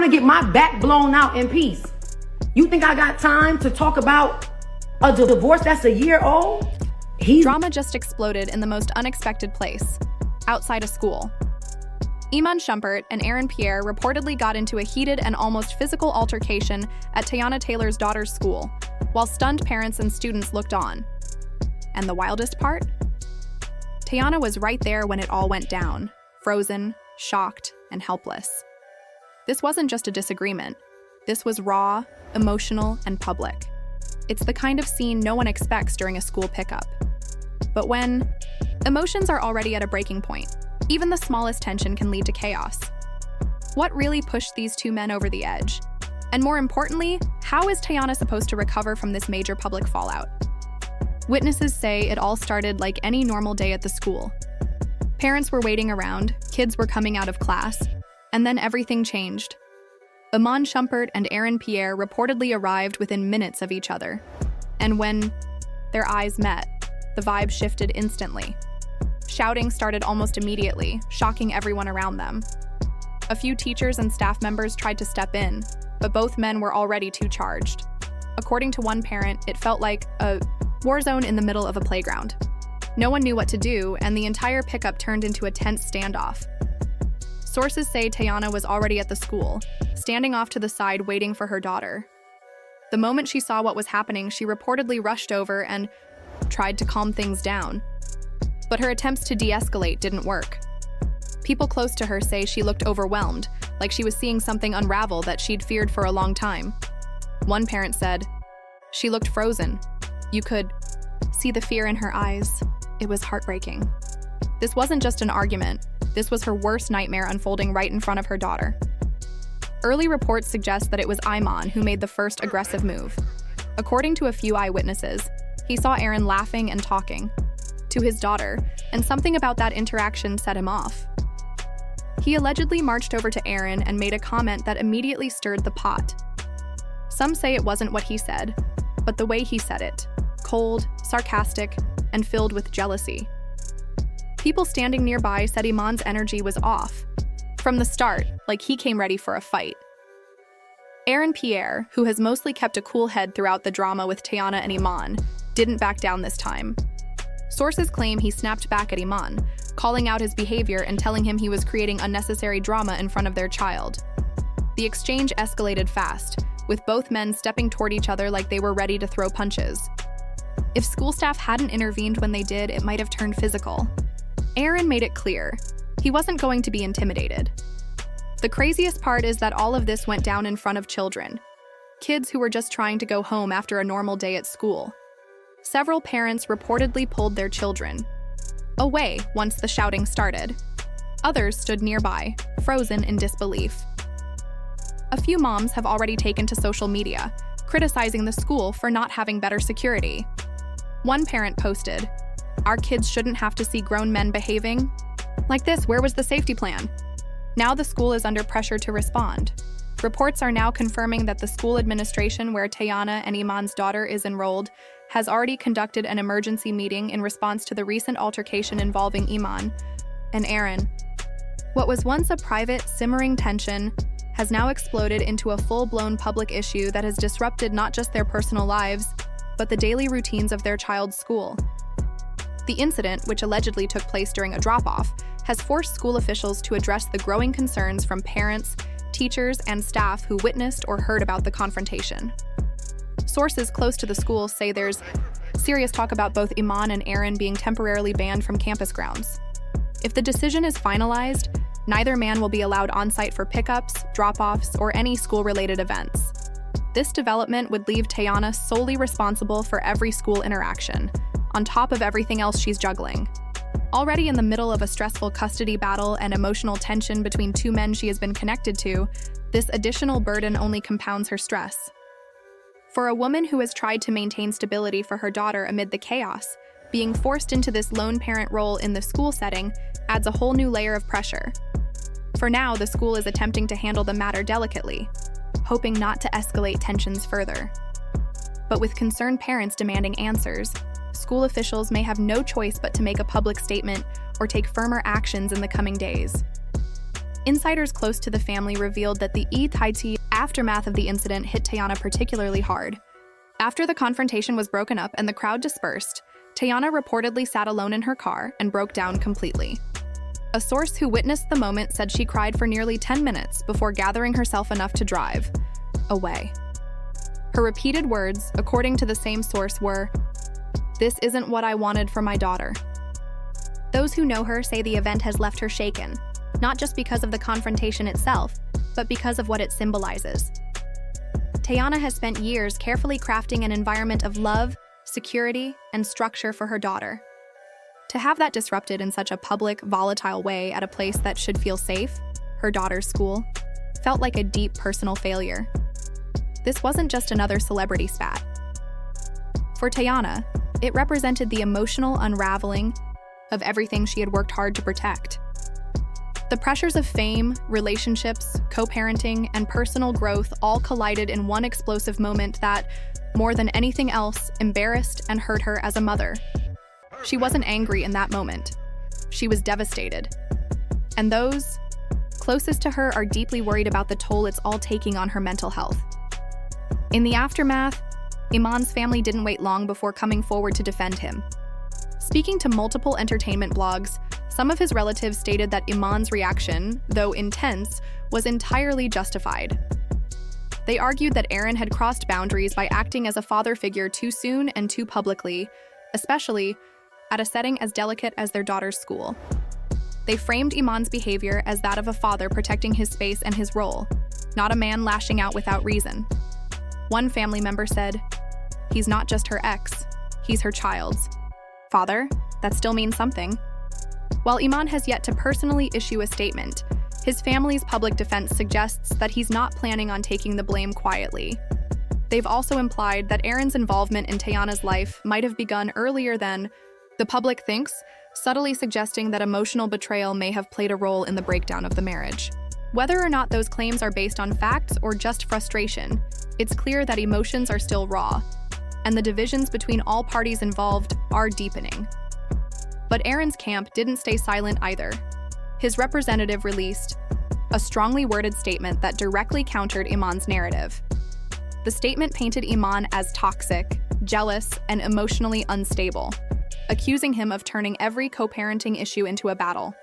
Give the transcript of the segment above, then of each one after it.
to get my back blown out in peace. You think I got time to talk about a divorce that's a year old? Drama just exploded in the most unexpected place, outside a school. Iman Shumpert and Aaron Pierre reportedly got into a heated and almost physical altercation at Teyana Taylor's daughter's school, while stunned parents and students looked on. And the wildest part? Tiana was right there when it all went down, frozen, shocked, and helpless. This wasn't just a disagreement. This was raw, emotional, and public. It's the kind of scene no one expects during a school pickup. But when emotions are already at a breaking point, even the smallest tension can lead to chaos. What really pushed these two men over the edge? And more importantly, how is Tiana supposed to recover from this major public fallout? Witnesses say it all started like any normal day at the school. Parents were waiting around, kids were coming out of class, and then everything changed. Iman Shumpert and Aaron Pierre reportedly arrived within minutes of each other. And when their eyes met, the vibe shifted instantly. Shouting started almost immediately, shocking everyone around them. A few teachers and staff members tried to step in, but both men were already too charged. According to one parent, it felt like a war zone in the middle of a playground. No one knew what to do, and the entire pickup turned into a tense standoff. Sources say Tiana was already at the school, standing off to the side waiting for her daughter. The moment she saw what was happening, she reportedly rushed over and tried to calm things down. But her attempts to de-escalate didn't work. People close to her say she looked overwhelmed, like she was seeing something unravel that she'd feared for a long time. One parent said, "She looked frozen. You could see the fear in her eyes. It was heartbreaking." This wasn't just an argument. This was her worst nightmare unfolding right in front of her daughter. Early reports suggest that it was Iman who made the first aggressive move. According to a few eyewitnesses, he saw Aaron laughing and talking to his daughter, and something about that interaction set him off. He allegedly marched over to Aaron and made a comment that immediately stirred the pot. Some say it wasn't what he said, but the way he said it, cold, sarcastic, and filled with jealousy. People standing nearby said Iman's energy was off from the start, like he came ready for a fight. Aaron Pierre, who has mostly kept a cool head throughout the drama with Tiana and Iman, didn't back down this time. Sources claim he snapped back at Iman, calling out his behavior and telling him he was creating unnecessary drama in front of their child. The exchange escalated fast, with both men stepping toward each other like they were ready to throw punches. If school staff hadn't intervened when they did, it might have turned physical. Aaron made it clear he wasn't going to be intimidated. The craziest part is that all of this went down in front of children, kids who were just trying to go home after a normal day at school. Several parents reportedly pulled their children away once the shouting started. Others stood nearby, frozen in disbelief. A few moms have already taken to social media, criticizing the school for not having better security. One parent posted, "Our kids shouldn't have to see grown men behaving like this. Where was the safety plan?" Now the school is under pressure to respond. Reports are now confirming that the school administration where Tiana and Iman's daughter is enrolled has already conducted an emergency meeting in response to the recent altercation involving Iman and Aaron. What was once a private, simmering tension has now exploded into a full-blown public issue that has disrupted not just their personal lives, but the daily routines of their child's school. The incident, which allegedly took place during a drop-off, has forced school officials to address the growing concerns from parents, teachers, and staff who witnessed or heard about the confrontation. Sources close to the school say there's serious talk about both Iman and Aaron being temporarily banned from campus grounds. If the decision is finalized, neither man will be allowed on-site for pickups, drop-offs, or any school-related events. This development would leave Tiana solely responsible for every school interaction, on top of everything else she's juggling. Already in the middle of a stressful custody battle and emotional tension between two men she has been connected to, this additional burden only compounds her stress. For a woman who has tried to maintain stability for her daughter amid the chaos, being forced into this lone parent role in the school setting adds a whole new layer of pressure. For now, the school is attempting to handle the matter delicately, hoping not to escalate tensions further. But with concerned parents demanding answers, school officials may have no choice but to make a public statement or take firmer actions in the coming days. Insiders close to the family revealed that the aftermath of the incident hit Teyana particularly hard. After the confrontation was broken up and the crowd dispersed, Teyana reportedly sat alone in her car and broke down completely. A source who witnessed the moment said she cried for nearly 10 minutes before gathering herself enough to drive away. Her repeated words, according to the same source, were, "This isn't what I wanted for my daughter." Those who know her say the event has left her shaken, not just because of the confrontation itself, but because of what it symbolizes. Teyana has spent years carefully crafting an environment of love, security, and structure for her daughter. To have that disrupted in such a public, volatile way at a place that should feel safe, her daughter's school, felt like a deep personal failure. This wasn't just another celebrity spat. For Teyana, it represented the emotional unraveling of everything she had worked hard to protect. The pressures of fame, relationships, co-parenting, and personal growth all collided in one explosive moment that, more than anything else, embarrassed and hurt her as a mother. She wasn't angry in that moment. She was devastated. And those closest to her are deeply worried about the toll it's all taking on her mental health. In the aftermath, Iman's family didn't wait long before coming forward to defend him. Speaking to multiple entertainment blogs, some of his relatives stated that Iman's reaction, though intense, was entirely justified. They argued that Aaron had crossed boundaries by acting as a father figure too soon and too publicly, especially at a setting as delicate as their daughter's school. They framed Iman's behavior as that of a father protecting his space and his role, not a man lashing out without reason. One family member said, "He's not just her ex, he's her child's father. That still means something." While Iman has yet to personally issue a statement, his family's public defense suggests that he's not planning on taking the blame quietly. They've also implied that Aaron's involvement in Teyana's life might have begun earlier than the public thinks, subtly suggesting that emotional betrayal may have played a role in the breakdown of the marriage. Whether or not those claims are based on facts or just frustration, it's clear that emotions are still raw, and the divisions between all parties involved are deepening. But Aaron's camp didn't stay silent either. His representative released a strongly worded statement that directly countered Iman's narrative. The statement painted Iman as toxic, jealous, and emotionally unstable, accusing him of turning every co-parenting issue into a battle.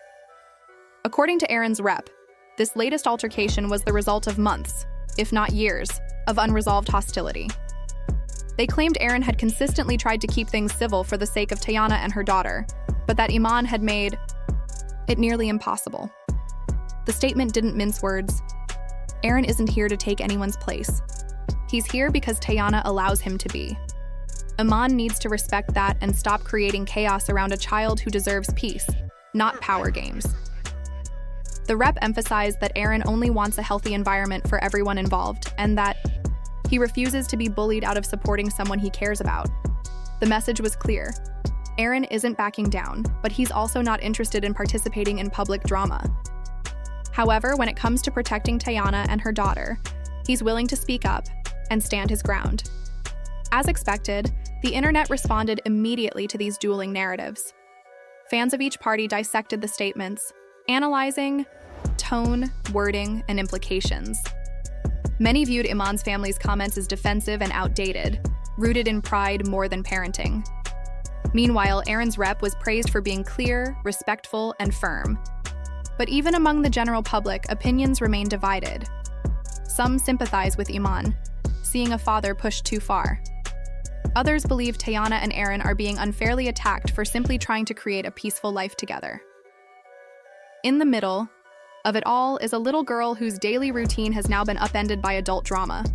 According to Aaron's rep, this latest altercation was the result of months, if not years, of unresolved hostility. They claimed Aaron had consistently tried to keep things civil for the sake of Teyana and her daughter, but that Iman had made it nearly impossible. The statement didn't mince words. Aaron isn't here to take anyone's place. He's here because Teyana allows him to be. Iman needs to respect that and stop creating chaos around a child who deserves peace, not power games. The rep emphasized that Aaron only wants a healthy environment for everyone involved, and that he refuses to be bullied out of supporting someone he cares about. The message was clear. Aaron isn't backing down, but he's also not interested in participating in public drama. However, when it comes to protecting Teyana and her daughter, he's willing to speak up and stand his ground. As expected, the internet responded immediately to these dueling narratives. Fans of each party dissected the statements, analyzing tone, wording, and implications. Many viewed Iman's family's comments as defensive and outdated, rooted in pride more than parenting. Meanwhile, Aaron's rep was praised for being clear, respectful, and firm. But even among the general public, opinions remain divided. Some sympathize with Iman, seeing a father pushed too far. Others believe Teyana and Aaron are being unfairly attacked for simply trying to create a peaceful life together. In the middle of it all is a little girl whose daily routine has now been upended by adult drama.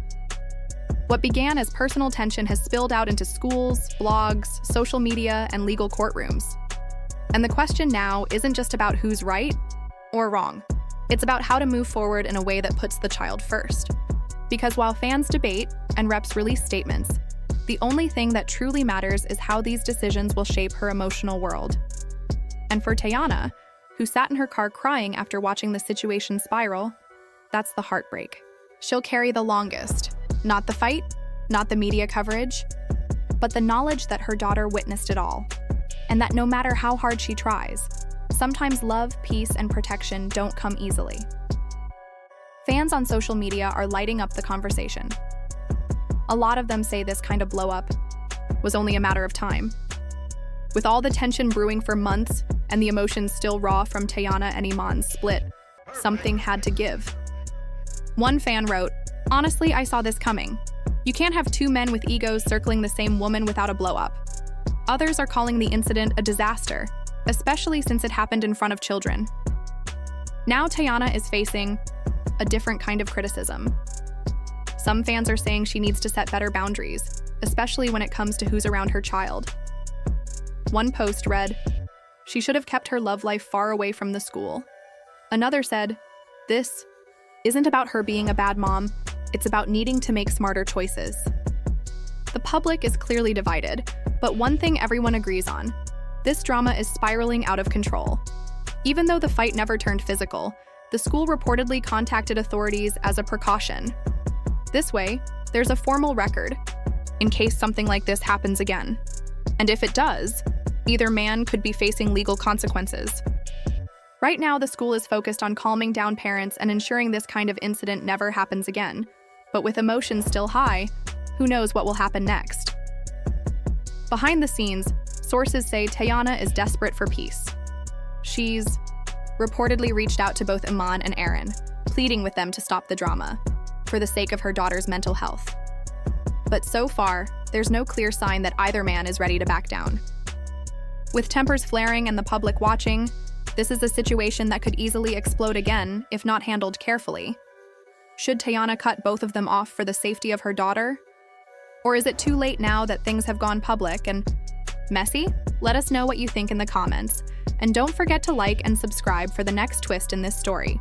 What began as personal tension has spilled out into schools, blogs, social media, and legal courtrooms. And the question now isn't just about who's right or wrong. It's about how to move forward in a way that puts the child first. Because while fans debate and reps release statements, the only thing that truly matters is how these decisions will shape her emotional world. And for Teyana, who sat in her car crying after watching the situation spiral, that's the heartbreak. She'll carry the longest. Not the fight, not the media coverage, but the knowledge that her daughter witnessed it all, and that no matter how hard she tries, Sometimes love, peace, and protection don't come easily. Fans on social media are lighting up the conversation. A lot of them say this kind of blow-up was only a matter of time. With all the tension brewing for months and the emotions still raw from Teyana and Iman's split, something had to give. One fan wrote, "Honestly, I saw this coming. You can't have two men with egos circling the same woman without a blow-up." Others are calling the incident a disaster, especially since it happened in front of children. Now Teyana is facing a different kind of criticism. Some fans are saying she needs to set better boundaries, especially when it comes to who's around her child. One post read, "She should have kept her love life far away from the school." Another said, "This isn't about her being a bad mom, it's about needing to make smarter choices." The public is clearly divided, but one thing everyone agrees on: this drama is spiraling out of control. Even though the fight never turned physical, the school reportedly contacted authorities as a precaution. This way, there's a formal record, in case something like this happens again. And if it does, either man could be facing legal consequences. Right now, the school is focused on calming down parents and ensuring this kind of incident never happens again. But with emotions still high, who knows what will happen next? Behind the scenes, sources say Teyana is desperate for peace. She's reportedly reached out to both Iman and Aaron, pleading with them to stop the drama, for the sake of her daughter's mental health. But so far, there's no clear sign that either man is ready to back down. With tempers flaring and the public watching, this is a situation that could easily explode again if not handled carefully. Should Teyana cut both of them off for the safety of her daughter? Or is it too late now that things have gone public and messy? Let us know what you think in the comments. And don't forget to like and subscribe for the next twist in this story.